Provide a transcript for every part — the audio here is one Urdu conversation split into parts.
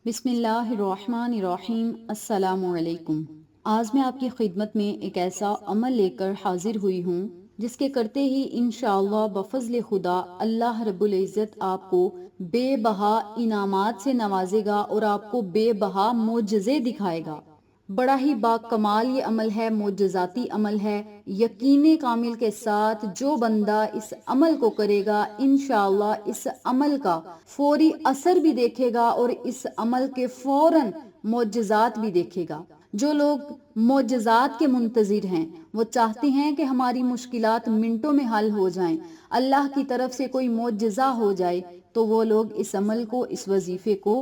بسم اللہ الرحمن الرحیم۔ السلام علیکم۔ آج میں آپ کی خدمت میں ایک ایسا عمل لے کر حاضر ہوئی ہوں جس کے کرتے ہی انشاءاللہ بفضل خدا اللہ رب العزت آپ کو بے بہا انعامات سے نوازے گا اور آپ کو بے بہا معجزے دکھائے گا۔ بڑا ہی با کمال یہ عمل ہے، معجزاتی عمل ہے۔ یقین کامل کے ساتھ جو بندہ اس عمل کو کرے گا انشاءاللہ اس عمل کا فوری اثر بھی دیکھے گا اور اس عمل کے فوراً معجزات بھی دیکھے گا۔ جو لوگ معجزات کے منتظر ہیں، وہ چاہتے ہیں کہ ہماری مشکلات منٹوں میں حل ہو جائیں، اللہ کی طرف سے کوئی معجزہ ہو جائے، تو وہ لوگ اس عمل کو، اس وظیفے کو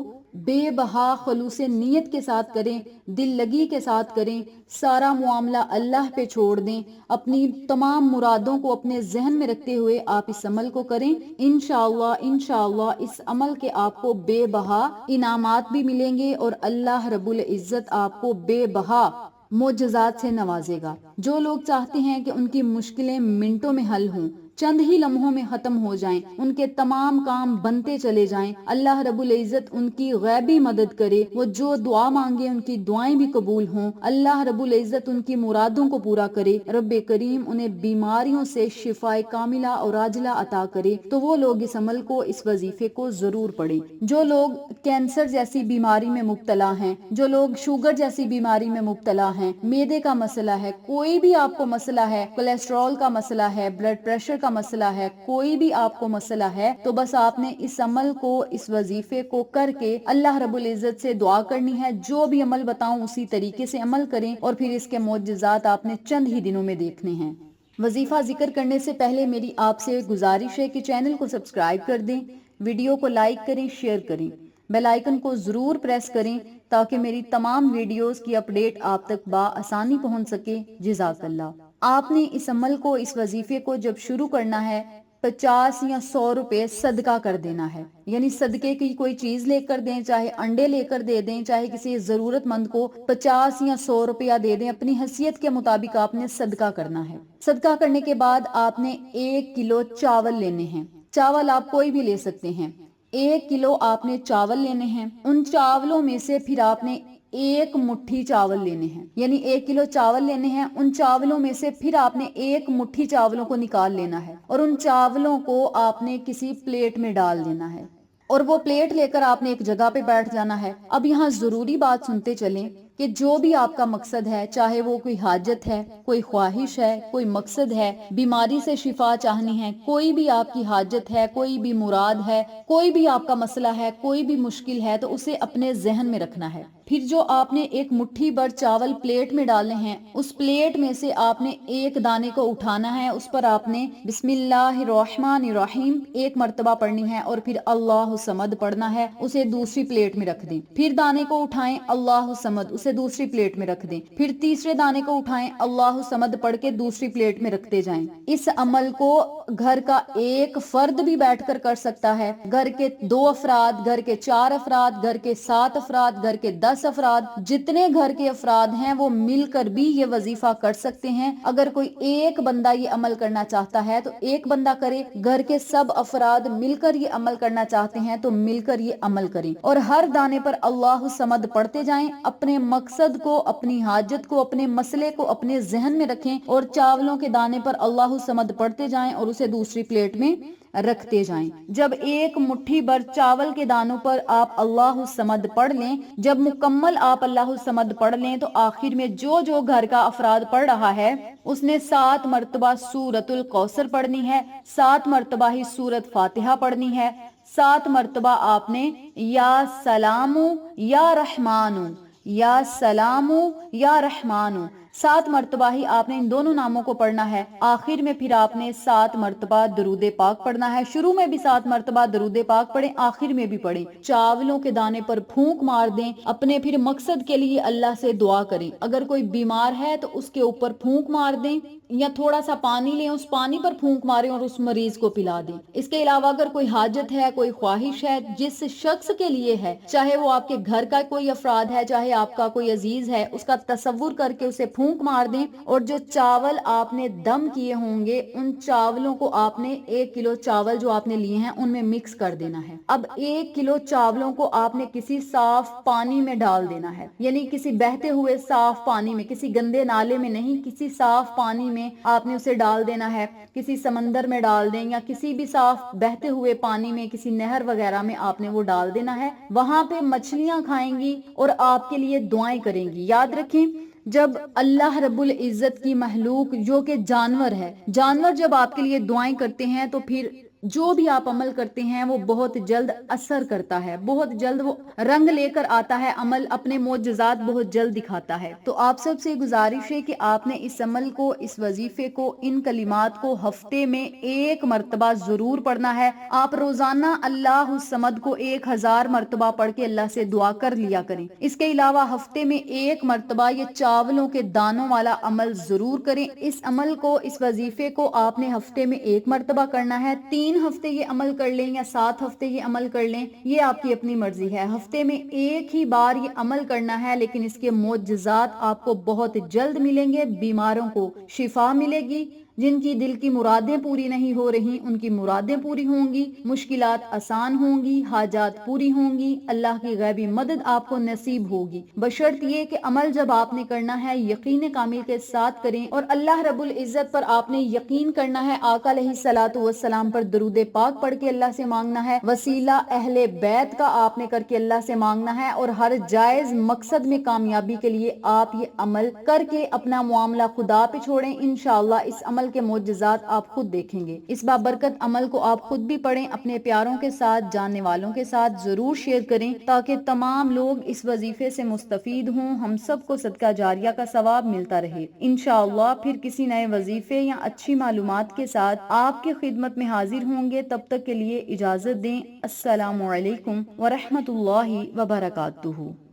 بے بہا خلوص نیت کے ساتھ کریں، دل لگی کے ساتھ کریں، سارا معاملہ اللہ پہ چھوڑ دیں، اپنی تمام مرادوں کو اپنے ذہن میں رکھتے ہوئے آپ اس عمل کو کریں۔ انشاءاللہ اس عمل کے آپ کو بے بہا انعامات بھی ملیں گے اور اللہ رب العزت آپ کو بے بہا معجزات سے نوازے گا۔ جو لوگ چاہتے ہیں کہ ان کی مشکلیں منٹوں میں حل ہوں، چند ہی لمحوں میں ختم ہو جائیں، ان کے تمام کام بنتے چلے جائیں، اللہ رب العزت ان کی غیبی مدد کرے، وہ جو دعا مانگے ان کی دعائیں بھی قبول ہوں، اللہ رب العزت ان کی مرادوں کو پورا کرے، رب کریم انہیں بیماریوں سے شفائے کاملہ اور عاجلہ عطا کرے، تو وہ لوگ اس عمل کو، اس وظیفے کو ضرور پڑھیں۔ جو لوگ کینسر جیسی بیماری میں مبتلا ہیں، جو لوگ شوگر جیسی بیماری میں مبتلا ہیں، معدے کا مسئلہ ہے، کوئی بھی آپ کو مسئلہ ہے، کولیسٹرول کا مسئلہ ہے، بلڈ پریشر کا مسئلہ ہے، کوئی بھی آپ کو مسئلہ ہے، تو بس آپ نے اس عمل کو، اس وظیفے کو کر کے اللہ رب العزت سے دعا کرنی ہے۔ جو بھی عمل بتاؤں اسی طریقے سے عمل کریں اور پھر اس کے معجزات آپ نے چند ہی دنوں میں دیکھنے ہیں۔ وظیفہ ذکر کرنے سے پہلے میری آپ سے گزارش ہے کہ چینل کو سبسکرائب کر دیں، ویڈیو کو لائک کریں، شیئر کریں، بیل آئیکن کو ضرور پریس کریں تاکہ میری تمام ویڈیوز کی اپڈیٹ آپ تک بآسانی پہنچ سکے۔ جزاک اللہ۔ آپ نے اس عمل کو، اس وظیفے کو جب شروع کرنا ہے 50 یا 100 روپے صدقہ کر دینا ہے، یعنی صدقے کی کوئی چیز لے کر دیں، چاہے انڈے لے کر دے دیں، چاہے کسی ضرورت مند کو 50 یا 100 روپیہ دے دیں، اپنی حیثیت کے مطابق آپ نے صدقہ کرنا ہے۔ صدقہ کرنے کے بعد آپ نے 1 کلو چاول لینے ہیں، چاول آپ کوئی بھی لے سکتے ہیں، 1 کلو آپ نے چاول لینے ہیں، ان چاولوں میں سے پھر آپ نے 1 مٹھی چاول لینے ہیں، یعنی 1 کلو چاول لینے ہیں، ان چاولوں میں سے پھر آپ نے 1 مٹھی چاولوں کو نکال لینا ہے اور ان چاولوں کو آپ نے کسی پلیٹ میں ڈال دینا ہے اور وہ پلیٹ لے کر آپ نے ایک جگہ پہ بیٹھ جانا ہے۔ اب یہاں ضروری بات سنتے چلیں کہ جو بھی آپ کا مقصد ہے، چاہے وہ کوئی حاجت ہے، کوئی خواہش ہے، کوئی مقصد ہے، بیماری سے شفا چاہنی ہے، کوئی بھی آپ کی حاجت ہے، کوئی بھی مراد ہے، کوئی بھی آپ کا مسئلہ ہے، کوئی بھی مشکل ہے، تو اسے اپنے ذہن میں رکھنا ہے۔ پھر جو آپ نے 1 مٹھی بھر چاول پلیٹ میں ڈالنے ہیں، اس پلیٹ میں سے آپ نے 1 دانے کو اٹھانا ہے، اس پر آپ نے بسم اللہ الرحمن الرحیم 1 مرتبہ پڑھنی ہے اور پھر اللہ صمد پڑھنا ہے، اسے دوسری پلیٹ میں رکھ دیں۔ پھر دانے کو اٹھائیں، اللہ صمد، اسے دوسری پلیٹ میں رکھ دیں۔ پھر تیسرے دانے کو اٹھائیں، اللہ صمد پڑھ کے دوسری پلیٹ میں رکھتے جائیں۔ اس عمل کو گھر کا ایک فرد بھی بیٹھ کر کر سکتا ہے، گھر کے 2 افراد، گھر کے 4 افراد، گھر کے 7 افراد، گھر کے 10 افراد، جتنے گھر کے افراد ہیں وہ مل کر بھی یہ وظیفہ کر سکتے ہیں۔ اگر کوئی ایک بندہ یہ عمل کرنا چاہتا ہے تو ایک بندہ کرے، گھر کے سب افراد مل کر یہ عمل کرنا چاہتے ہیں تو مل کر یہ عمل کریں اور ہر دانے پر اللہ صمد پڑھتے جائیں، اپنے مقصد کو، اپنی حاجت کو، اپنے مسئلے کو اپنے ذہن میں رکھیں اور چاولوں کے دانے پر اللہ صمد پڑھتے جائیں اور اسے دوسری پلیٹ میں رکھتے جائیں۔ جب 1 مٹھی بھر چاول کے دانوں پر آپ اللہ صمد پڑھ لیں، جب مکمل آپ اللہ صمد پڑھ لیں تو آخر میں جو جو گھر کا افراد پڑھ رہا ہے اس نے 7 مرتبہ سورۃ الکوثر پڑھنی ہے، 7 مرتبہ ہی سورۃ فاتحہ پڑھنی ہے، 7 مرتبہ آپ نے یا سلام یا رحمان، یا سلام یا رحمان، 7 مرتبہ ہی آپ نے ان دونوں ناموں کو پڑھنا ہے۔ آخر میں پھر آپ نے 7 مرتبہ درود پاک پڑھنا ہے، شروع میں بھی 7 مرتبہ درود پاک پڑھیں، آخر میں بھی پڑھیں۔ چاولوں کے دانے پر پھونک مار دیں، اپنے پھر مقصد کے لیے اللہ سے دعا کریں۔ اگر کوئی بیمار ہے تو اس کے اوپر پھونک مار دیں یا تھوڑا سا پانی لیں، اس پانی پر پھونک ماریں اور اس مریض کو پلا دیں۔ اس کے علاوہ اگر کوئی حاجت ہے، کوئی خواہش ہے، جس شخص کے لیے ہے، چاہے وہ آپ کے گھر کا کوئی افراد ہے، چاہے آپ کا کوئی عزیز ہے، اس کا تصور کر کے اسے پھونک پھونک مار دیں اور جو چاول آپ نے دم کیے ہوں گے ان چاولوں کو آپ نے 1 کلو چاول جو آپ نے لیے ہیں ان میں مکس کر دینا ہے۔ اب 1 کلو چاولوں کو آپ نے کسی صاف پانی میں ڈال دینا ہے، یعنی کسی بہتے ہوئے صاف پانی میں، کسی گندے نالے میں نہیں، کسی صاف پانی میں آپ نے اسے ڈال دینا ہے۔ کسی سمندر میں ڈال دیں یا کسی بھی صاف بہتے ہوئے پانی میں، کسی نہر وغیرہ میں آپ نے وہ ڈال دینا ہے۔ وہاں پہ مچھلیاں کھائیں گی اور آپ کے لیے دعائیں کریں گی۔ یاد رکھیں جب اللہ رب العزت کی مخلوق جو کہ جانور ہے، جانور جب آپ کے لیے دعائیں کرتے ہیں تو پھر جو بھی آپ عمل کرتے ہیں وہ بہت جلد اثر کرتا ہے، بہت جلد وہ رنگ لے کر آتا ہے، عمل اپنے معجزات بہت جلد دکھاتا ہے۔ تو آپ سب سے گزارش ہے کہ آپ نے اس عمل کو، اس وظیفے کو، ان کلمات کو ہفتے میں 1 مرتبہ ضرور پڑھنا ہے۔ آپ روزانہ اللہ الصمد کو 1000 مرتبہ پڑھ کے اللہ سے دعا کر لیا کریں۔ اس کے علاوہ ہفتے میں 1 مرتبہ یہ چاولوں کے دانوں والا عمل ضرور کریں۔ اس عمل کو، اس وظیفے کو آپ نے ہفتے میں 1 مرتبہ کرنا ہے۔ 3 ہفتے یہ عمل کر لیں یا 7 ہفتے یہ عمل کر لیں، یہ آپ کی اپنی مرضی ہے۔ ہفتے میں 1 ہی بار یہ عمل کرنا ہے، لیکن اس کے معجزات آپ کو بہت جلد ملیں گے۔ بیماروں کو شفا ملے گی، جن کی دل کی مرادیں پوری نہیں ہو رہی ان کی مرادیں پوری ہوں گی، مشکلات آسان ہوں گی، حاجات پوری ہوں گی، اللہ کی غیبی مدد آپ کو نصیب ہوگی، بشرط یہ کہ عمل جب آپ نے کرنا ہے یقین کامل کے ساتھ کریں اور اللہ رب العزت پر آپ نے یقین کرنا ہے، آقا علیہ الصلوۃ والسلام پر درود پاک پڑھ کے اللہ سے مانگنا ہے، وسیلہ اہل بیت کا آپ نے کر کے اللہ سے مانگنا ہے، اور ہر جائز مقصد میں کامیابی کے لیے آپ یہ عمل کر کے اپنا معاملہ خدا پہ چھوڑیں۔ انشاءاللہ اس عمل کے معجزات آپ خود دیکھیں گے۔ اس بابرکت عمل کو آپ خود بھی پڑھیں، اپنے پیاروں کے ساتھ، جاننے والوں کے ساتھ ضرور شیئر کریں تاکہ تمام لوگ اس وظیفے سے مستفید ہوں، ہم سب کو صدقہ جاریہ کا ثواب ملتا رہے۔ انشاءاللہ پھر کسی نئے وظیفے یا اچھی معلومات کے ساتھ آپ کی خدمت میں حاضر ہوں گے، تب تک کے لیے اجازت دیں۔ السلام علیکم ورحمۃ اللہ وبرکاتہ۔